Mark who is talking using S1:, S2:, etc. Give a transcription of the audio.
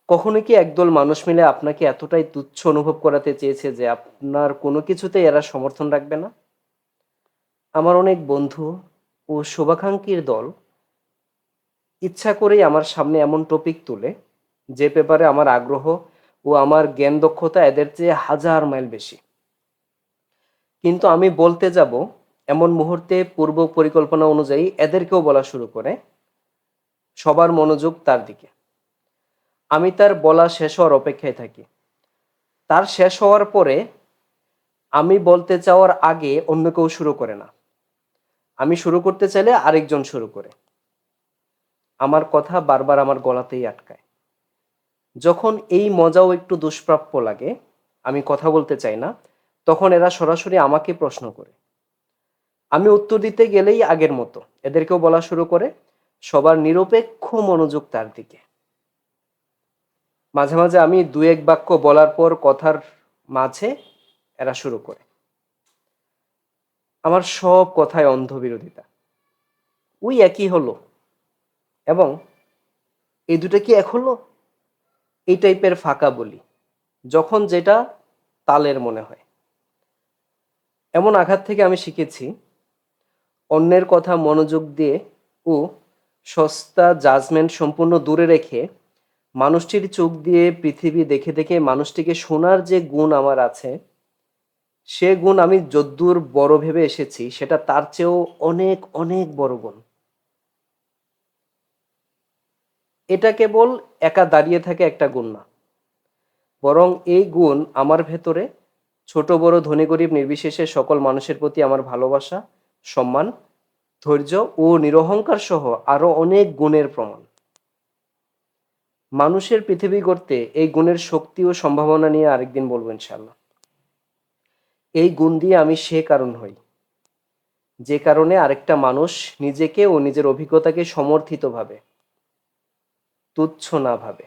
S1: কখনো কি একদল মানুষ মিলে আপনাকে এতটাই তুচ্ছ অনুভব করাতে চেয়েছে যে আপনার কোনো কিছুতেই এরা সমর্থন রাখবে না? আমার অনেক বন্ধু ও শুভাকাঙ্ক্ষীর দল ইচ্ছা করেই আমার সামনে এমন টপিক তুলে যে ব্যাপারে আমার আগ্রহ ও আমার জ্ঞান দক্ষতা এদের চেয়ে হাজার মাইল বেশি। কিন্তু আমি বলতে যাব এমন মুহূর্তে পূর্ব পরিকল্পনা অনুযায়ী এদেরকেও বলা শুরু করে সবার মনোযোগ তার দিকে। আমি তার বলা শেষ হওয়ার অপেক্ষায় থাকি। তার শেষ হওয়ার পরে আমি বলতে চাওয়ার আগে অন্য কেউ শুরু করে না। আমি শুরু করতে চাইলে আরেকজন শুরু করে। আমার কথা বারবার আমার গলাতেই আটকায়। যখন এই মজাও একটু দুষ্প্রাপ্য লাগে, আমি কথা বলতে চাই না, তখন এরা সরাসরি আমাকে প্রশ্ন করে। আমি উত্তর দিতে গেলেই আগের মতো এদেরকেও বলা শুরু করে সবার নিরপেক্ষ মনোযোগ তার দিকে। মাঝে মাঝে আমি দু এক বাক্য বলার পর কথার মাঝে এরা শুরু করে। আমার সব কথায় অন্ধ বিরোধিতা। ওই একই হলো এবং এই দুটো কি এক হলো, এই টাইপের ফাঁকা বলি যখন যেটা তালের মনে হয়। এমন আঘাত থেকে আমি শিখেছি অন্যের কথা মনোযোগ দিয়ে ও সস্তা জাজমেন্ট সম্পূর্ণ দূরে রেখে মানুষটির চোখ দিয়ে পৃথিবী দেখে দেখে মানুষটিকে শোনার যে গুণ আমার আছে, সে গুণ আমি যদ্দূর বড় ভেবে এসেছি সেটা তার চেয়েও অনেক অনেক বড় গুণ। এটা কেবল একা দাঁড়িয়ে থাকে একটা গুণ না, বরং এই গুণ আমার ভেতরে ছোট বড় ধনী গরিব নির্বিশেষে সকল মানুষের প্রতি আমার ভালোবাসা, সম্মান, ধৈর্য ও নিরহংকার সহ আরো অনেক গুণের প্রমাণ। মানুষের পৃথিবী গড়তে এই গুণের শক্তি ও সম্ভাবনা নিয়ে আরেকদিন বলবো ইনশাল্লাহ। এই গুণ দিয়ে আমি সে কারণ হই যে কারণে আরেকটা মানুষ নিজেকে ও নিজের অভিজ্ঞতাকে সমর্থিত ভাবে, তুচ্ছ না ভাবে।